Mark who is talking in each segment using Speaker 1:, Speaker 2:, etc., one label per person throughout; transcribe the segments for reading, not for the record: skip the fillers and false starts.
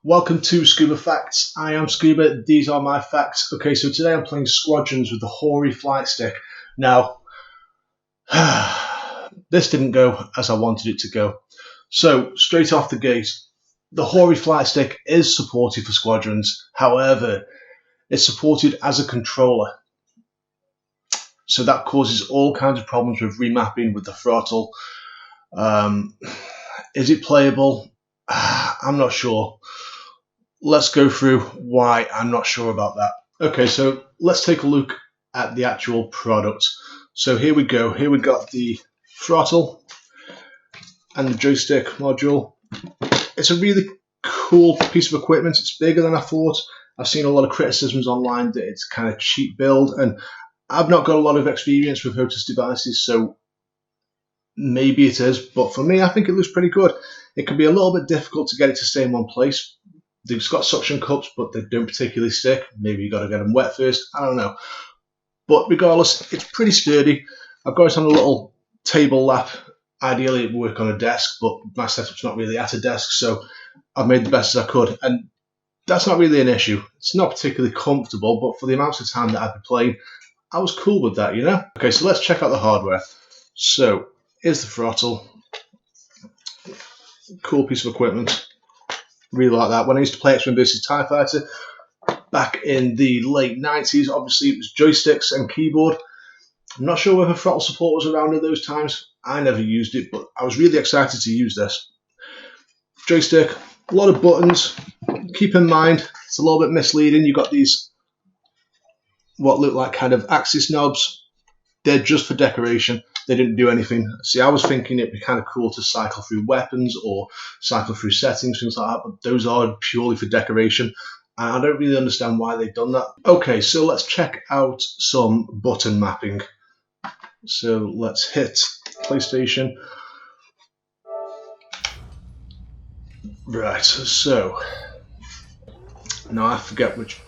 Speaker 1: Welcome to SkuberFacts. I am Scuba, these are my facts. Okay, so today I'm playing Squadrons with the Hori Flight Stick. Now, this didn't go as I wanted it to go. So, straight off the gate, the Hori Flight Stick is supported for Squadrons. However, it's supported as a controller. So that causes all kinds of problems with remapping with the throttle. Is it playable? I'm not sure. Let's go through why I'm not sure about that. Okay, so let's take a look at the actual product. So here we go. Here we got the throttle and the joystick module. It's a really cool piece of equipment. It's bigger than I thought. I've seen a lot of criticisms online that it's kind of cheap build, and I've not got a lot of experience with Hotus devices, so maybe it is, but for me, I think it looks pretty good. It can be a little bit difficult to get it to stay in one place. They've got suction cups, but they don't particularly stick. Maybe you got to get them wet first. I don't know. But regardless, it's pretty sturdy. I've got it on a little table lap. Ideally, it would work on a desk, but my setup's not really at a desk, so I've made the best as I could. And that's not really an issue. It's not particularly comfortable, but for the amount of time that I've been playing, I was cool with that, you know? Okay, so let's check out the hardware. So, here's the throttle. Cool piece of equipment. Really like that. When I used to play X-Wing vs TIE Fighter back in the late 90s, obviously it was joysticks and keyboard. I'm not sure whether throttle support was around at those times. I never used it, but I was really excited to use this. Joystick, a lot of buttons. Keep in mind, it's a little bit misleading. You've got these, what look like kind of axis knobs. They're just for decoration. They didn't do anything. See, I was thinking it'd be kind of cool to cycle through weapons or cycle through settings, things like that, but those are purely for decoration. And I don't really understand why they've done that. Okay, so let's check out some button mapping. So let's hit PlayStation. Right, so now I forget which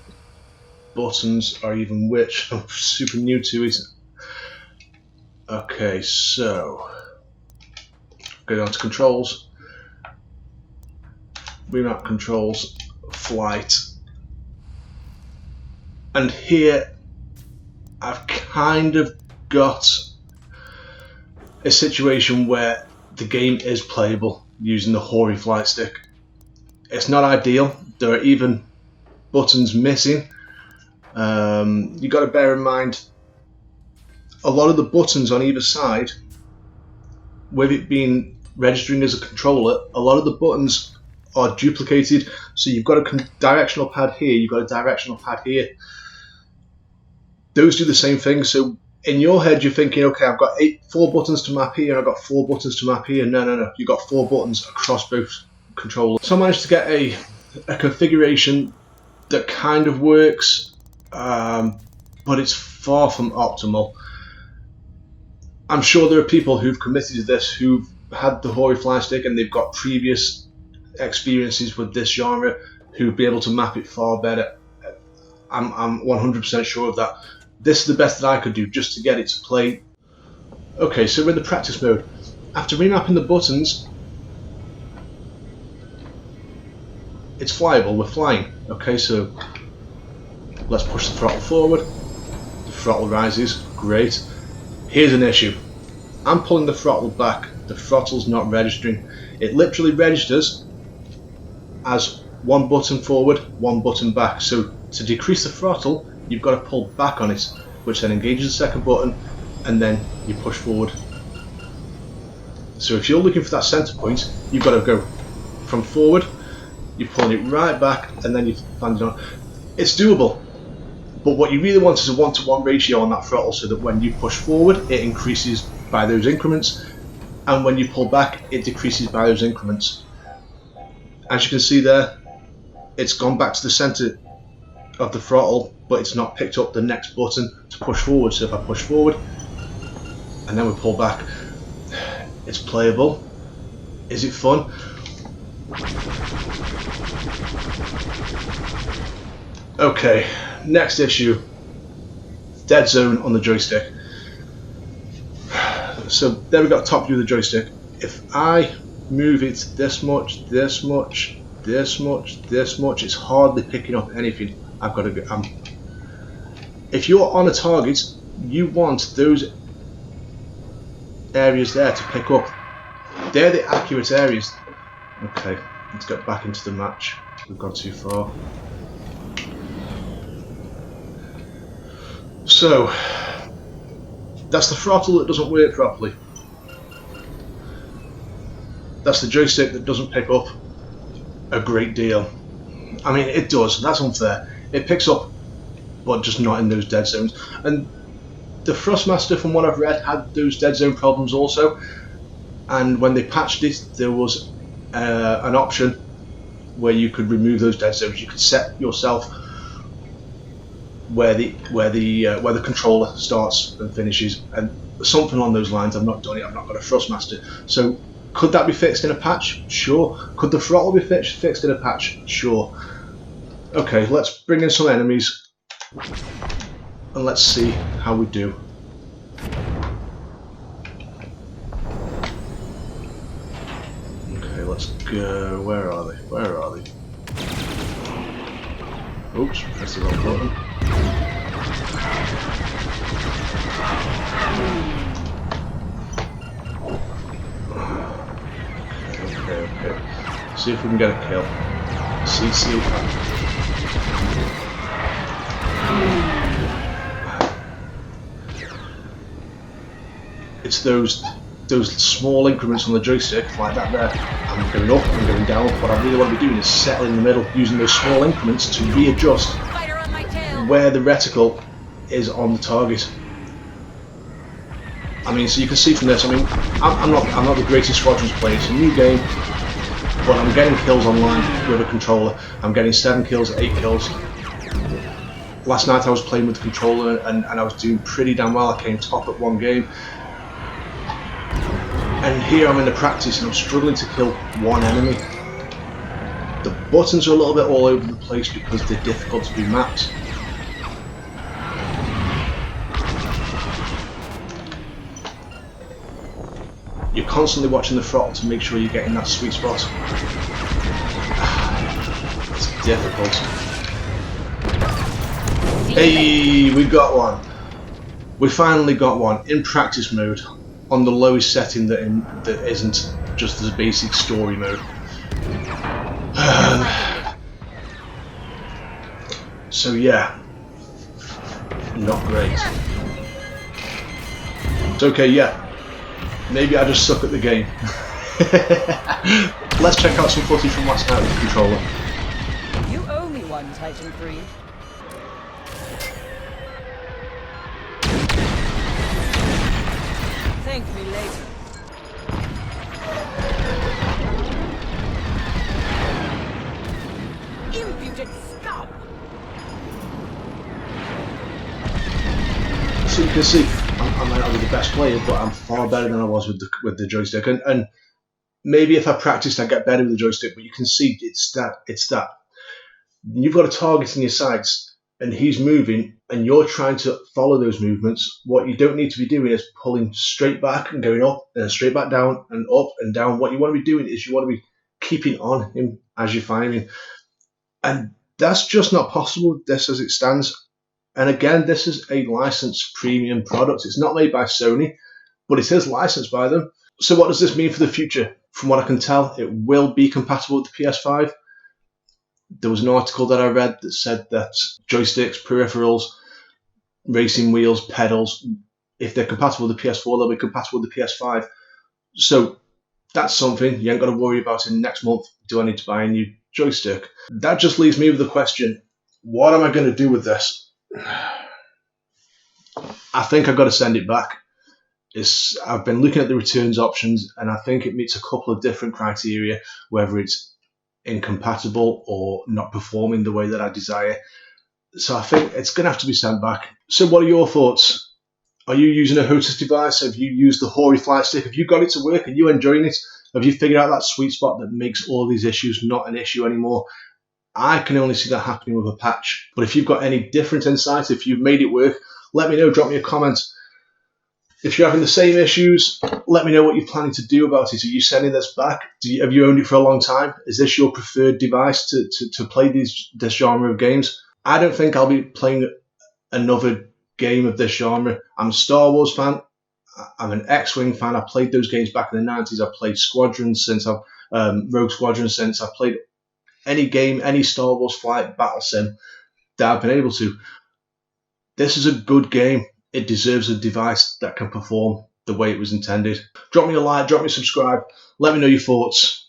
Speaker 1: buttons are even which. I'm super new to it. Okay, so go down to controls, remap controls, flight, and here I've kind of got a situation where the game is playable using the Hori Flight Stick. It's not ideal. There are even buttons missing. You've got to bear in mind a lot of the buttons on either side, with it being registering as a controller, a lot of the buttons are duplicated. So you've got a directional pad here, you've got a directional pad here. Those do the same thing. So in your head, you're thinking, okay, I've got 4 buttons to map here, and I've got 4 buttons to map here. No. You've got 4 buttons across both controllers. So I managed to get a configuration that kind of works, but it's far from optimal. I'm sure there are people who've committed to this who've had the Hori Flight Stick and they've got previous experiences with this genre who'd be able to map it far better. I'm 100% sure of that. This is the best that I could do just to get it to play. Okay, so we're in the practice mode. After remapping the buttons, it's flyable, we're flying. Okay, so let's push the throttle forward. The throttle rises, great. Here's an issue. I'm pulling the throttle back. The throttle's not registering. It literally registers as 1 button forward, 1 button back. So to decrease the throttle, you've got to pull back on it, which then engages the second button, and then you push forward. So if you're looking for that center point, you've got to go from forward, you're pulling it right back, and then you land it on. It's doable. But what you really want is a 1-to-1 ratio on that throttle, so that when you push forward, it increases by those increments, and when you pull back, it decreases by those increments. As you can see there, it's gone back to the center of the throttle, but it's not picked up the next button to push forward. So if I push forward, and then we pull back, it's playable. Is it fun? Okay. Next issue, dead zone on the joystick. So there we got top view of the joystick. If I move it this much, this much, it's hardly picking up anything. I've got to go. If you're on a target, you want those areas there to pick up. They're the accurate areas. Okay, let's get back into the match. We've gone too far. So, that's the throttle that doesn't work properly. That's the joystick that doesn't pick up a great deal. I mean, it does. That's unfair. It picks up, but just not in those dead zones. And the Thrustmaster, from what I've read, had those dead zone problems also. And when they patched it, there was an option where you could remove those dead zones. You could set yourself where the controller starts and finishes, and something along those lines. I've not done it. I've not got a Thrustmaster. So could that be fixed in a patch? Sure. Could the throttle be fixed in a patch? Sure. Okay, let's bring in some enemies and let's see how we do. Okay, let's go. Where are they? Where are they? Oops, pressed the wrong button. Okay. See if we can get a kill. See if it's those small increments on the joystick, like that there. I'm going up, I'm going down. What I really want to be doing is settle in the middle, using those small increments to readjust where the reticle is on the target. I mean, so you can see from this. I mean, I'm not the greatest Squadrons player. It's a new game, but I'm getting kills online with a controller. I'm getting 7 kills, 8 kills. Last night I was playing with the controller and I was doing pretty damn well. I came top at one game. And here I'm in the practice and I'm struggling to kill one enemy. The buttons are a little bit all over the place because they're difficult to be mapped. You're constantly watching the throttle to make sure you're getting that sweet spot. It's difficult. Hey, we got one. We finally got one in practice mode on the lowest setting that isn't just the basic story mode. So yeah, not great. It's okay, yeah. Maybe I just suck at the game. Let's check out some footage from last night with the controller.
Speaker 2: You owe me one, Titan 3. Thank me later. Imputed scum!
Speaker 1: So you can see, I might not be the best player, but I'm far better than I was with the joystick. And maybe if I practiced, I'd get better with the joystick. But you can see it's that. You've got a target in your sights, and he's moving, and you're trying to follow those movements. What you don't need to be doing is pulling straight back and going up, and straight back down, and up and down. What you want to be doing is you want to be keeping on him as you're firing. And that's just not possible with this as it stands. And again, this is a licensed premium product. It's not made by Sony, but it is licensed by them. So what does this mean for the future? From what I can tell, it will be compatible with the PS5. There was an article that I read that said that joysticks, peripherals, racing wheels, pedals, if they're compatible with the PS4, they'll be compatible with the PS5. So that's something you ain't got to worry about in next month. Do I need to buy a new joystick? That just leaves me with the question, what am I going to do with this? I think I've got to send it back. I've been looking at the returns options and I think it meets a couple of different criteria, whether it's incompatible or not performing the way that I desire. So I think it's going to have to be sent back. So what are your thoughts? Are you using a Hostess device? Have you used the Hori Flight Stick? Have you got it to work? Are you enjoying it? Have you figured out that sweet spot that makes all these issues not an issue anymore? I can only see that happening with a patch. But if you've got any different insights, if you've made it work, let me know, drop me a comment. If you're having the same issues, let me know what you're planning to do about it. Are you sending this back? Have you owned it for a long time? Is this your preferred device to play this genre of games? I don't think I'll be playing another game of this genre. I'm a Star Wars fan. I'm an X-Wing fan. I played those games back in the 90s. I've played Squadrons since Rogue Squadron since. I've played any game, any Star Wars flight battle sim that I've been able to. This is a good game. It deserves a device that can perform the way it was intended. Drop me a like, drop me a subscribe. Let me know your thoughts.